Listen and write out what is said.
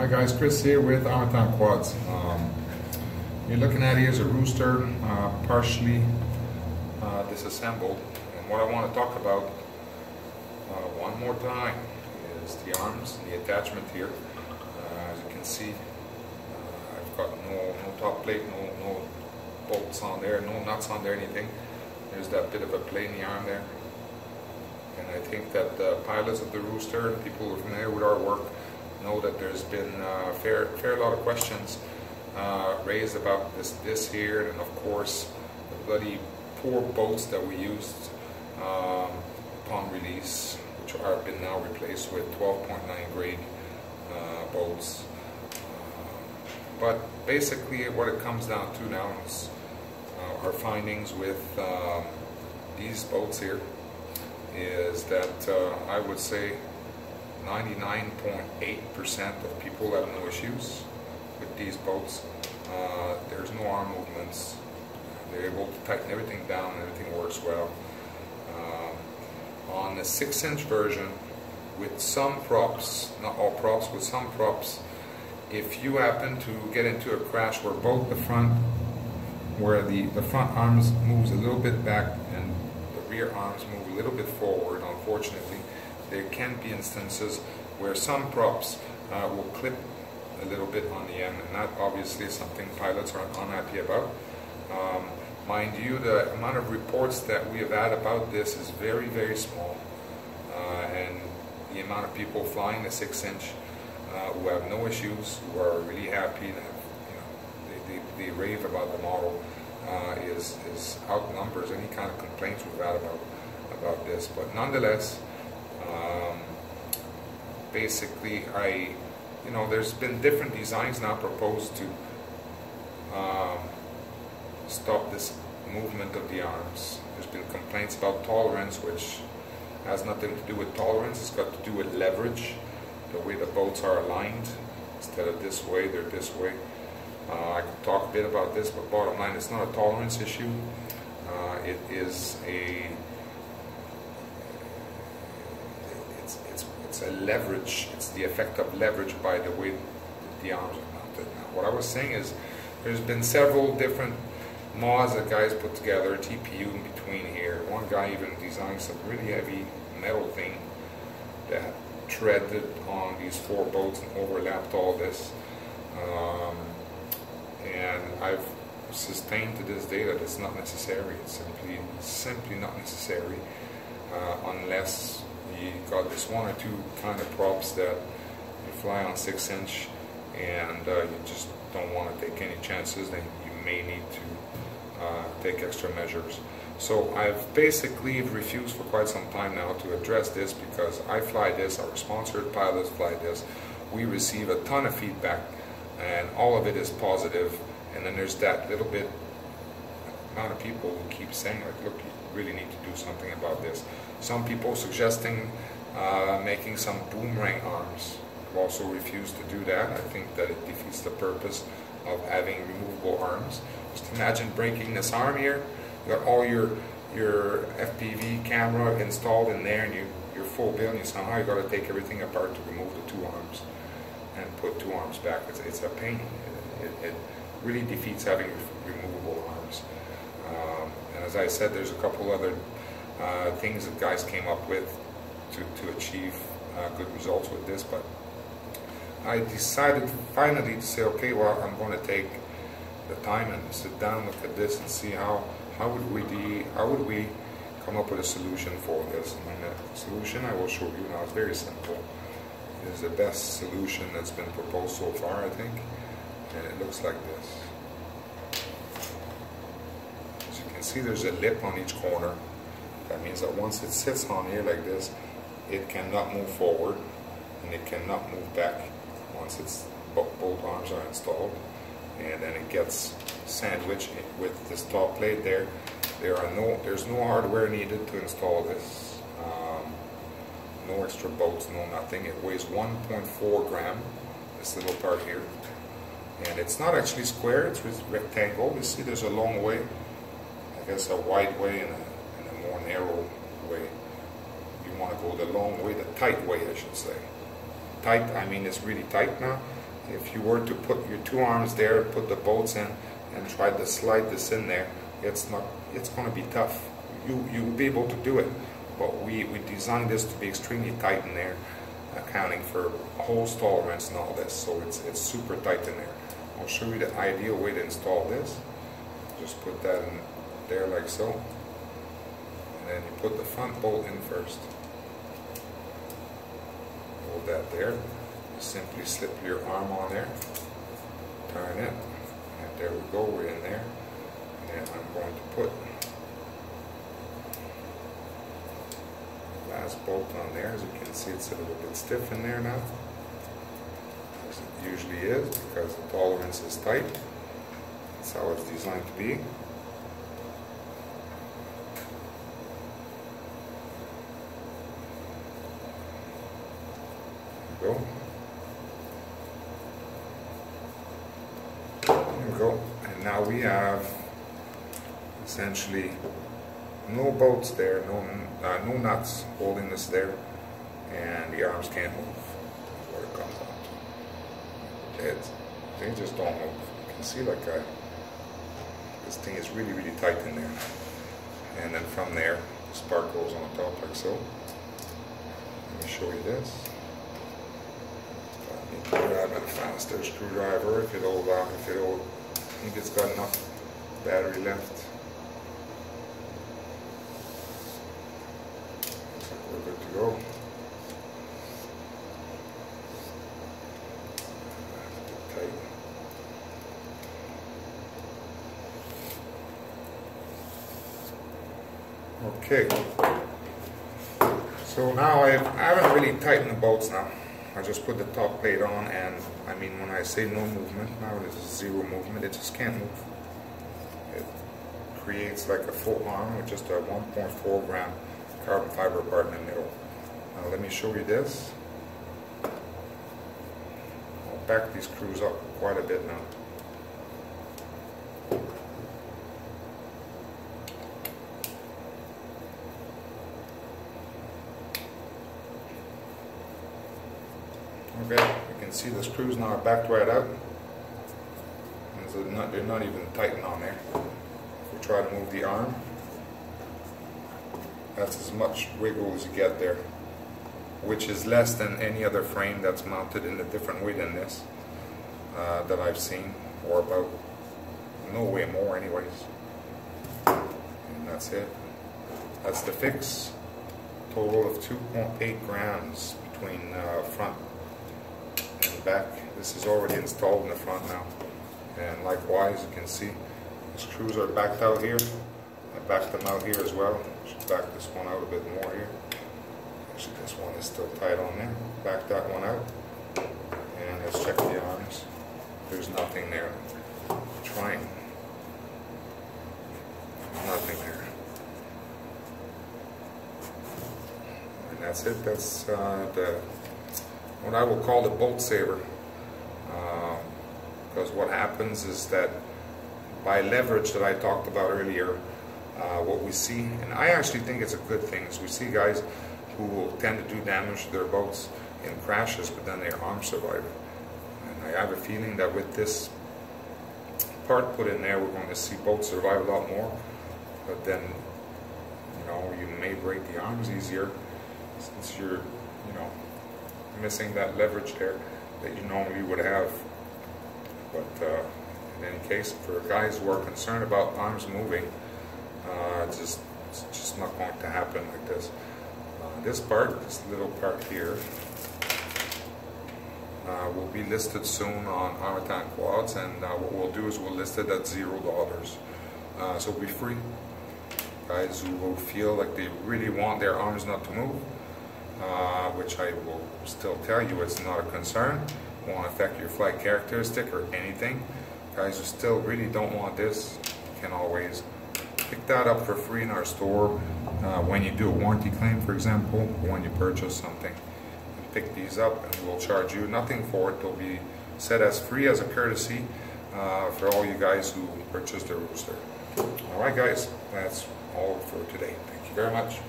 Hi guys, Chris here with Armaton Quads. You're looking at here is a Rooster, partially disassembled. And what I want to talk about one more time is the arms and the attachment here. As you can see, I've got no top plate, no bolts on there, no nuts on there, anything. There's that bit of a plate in the arm there. And I think that the pilots of the Rooster, people who are familiar with our work, know that there's been a fair lot of questions raised about this here, and of course the bloody poor boats that we used upon release, which have been now replaced with 12.9 grade boats. But basically what it comes down to now is our findings with these boats here is that I would say 99.8% of people have no issues with these boats. There's no arm movements. They're able to tighten everything down and everything works well. On the 6-inch version, with some props, not all props, with some props, if you happen to get into a crash where both the front arms moves a little bit back and the rear arms move a little bit forward, unfortunately, there can be instances where some props will clip a little bit on the end, and that obviously is something pilots are unhappy about. Mind you, the amount of reports that we have had about this is very, very small, and the amount of people flying the 6-inch who have no issues, who are really happy, and have, they rave about the model, is outnumbers any kind of complaints we've had about this. But nonetheless, basically, there's been different designs now proposed to stop this movement of the arms. There's been complaints about tolerance, which has nothing to do with tolerance. It's got to do with leverage, the way the boats are aligned. Instead of this way, they're this way. I could talk a bit about this, but bottom line, it's not a tolerance issue. It is it's a leverage. It's the effect of leverage by the way the arms are mounted. Now, what I was saying is, there's been several different mods that guys put together, TPU in between here. One guy even designed some really heavy metal thing that threaded on these 4 boats and overlapped all this. And I've sustained to this day that it's not necessary. It's simply not necessary, unless you got this 1 or 2 kind of props that you fly on 6-inch and you just don't want to take any chances. Then you may need to take extra measures. So I've basically refused for quite some time now to address this, because I fly this, our sponsored pilots fly this, we receive a ton of feedback, and all of it is positive. And then there's that little bit amount of people who keep saying, like, look, you really need to do something about this. Some people suggesting making some boomerang arms. I've also refused to do that. I think that it defeats the purpose of having removable arms. Just imagine breaking this arm here. You got all your FPV camera installed in there, and you're full bill, and somehow you got to take everything apart to remove the 2 arms and put 2 arms back. It's a pain. It really defeats having removable arms. And as I said, there's a couple other things that guys came up with to achieve good results with this, but I decided finally to say, okay, well, I'm going to take the time and sit down, look at this, and see how would we come up with a solution for this. And the solution I will show you now is very simple. It is the best solution that's been proposed so far, I think, and it looks like this. As you can see, there's a lip on each corner. That means that once it sits on here like this, it cannot move forward and it cannot move back once both arms are installed. And then it gets sandwiched with this top plate there. There's no hardware needed to install this. No extra bolts, no nothing. It weighs 1.4 gram, this little part here. And it's not actually square, it's rectangle. You see there's a long way, I guess a wide way and a more narrow way. You want to go the long way, the tight way, I should say. Tight, I mean it's really tight now. if you were to put your two arms there, put the bolts in, and try to slide this in there, it's going to be tough. You'll be able to do it, but we designed this to be extremely tight in there, accounting for hose tolerance and all this, so it's super tight in there. I'll show you the ideal way to install this. Just put that in there like so, and then you put the front bolt in first. Hold that there. You simply slip your arm on there, turn it, and there we go, we're in there. And I'm going to put the last bolt on there. As you can see, it's a little bit stiff in there now, as it usually is, because the tolerance is tight. That's how it's designed to be. Go. There we go. And now we have essentially no bolts there, no nuts holding this there, and the arms can't move. That's what it comes down to. They just don't move. You can see like this thing is really, really tight in there. And then from there, the spark goes on top like so. Let me show you this. Grab a faster screwdriver if it'll I think it's got enough battery left. Looks like we're good to go. Tight. Okay. So now I haven't really tightened the bolts now. I just put the top plate on, and I mean, when I say no movement, now there's zero movement. It just can't move. It creates like a full arm with just a 1.4 gram carbon fiber part in the middle. Now let me show you this. I'll back these screws up quite a bit now. Okay, you can see the screws now are backed right out. And so they're not even tightened on there. If we try to move the arm, that's as much wiggle as you get there, which is less than any other frame that's mounted in a different way than this that I've seen, or about no way more anyways. And that's it. That's the fix. Total of 2.8 grams between front and back. This is already installed in the front now, and likewise you can see the screws are backed out here. I backed them out here as well. Should back this one out a bit more here. Actually, this one is still tight on there. Back that one out, and let's check the arms. There's nothing there. Trying. Nothing there. And that's it. That's what I will call the bolt saver, because what happens is that by leverage that I talked about earlier, what we see, and I actually think it's a good thing, is we see guys who will tend to do damage to their boats in crashes, but then their arms survive. And I have a feeling that with this part put in there, we're going to see boats survive a lot more, but then, you know, you may break the arms easier since you're, you know, missing that leverage there that you normally would have. But in any case, for guys who are concerned about arms moving, it's just not going to happen like this. This part, this little part here, will be listed soon on Armatan Quads, and what we'll do is we'll list it at $0. So it'll be free. Guys who will feel like they really want their arms not to move, which I will still tell you it's not a concern, won't affect your flight characteristic or anything. Guys who still really don't want this can always pick that up for free in our store when you do a warranty claim, for example, when you purchase something. And pick these up, and we'll charge you nothing for it. They'll be set as free as a courtesy for all you guys who purchased the Rooster. Alright guys, that's all for today. Thank you very much.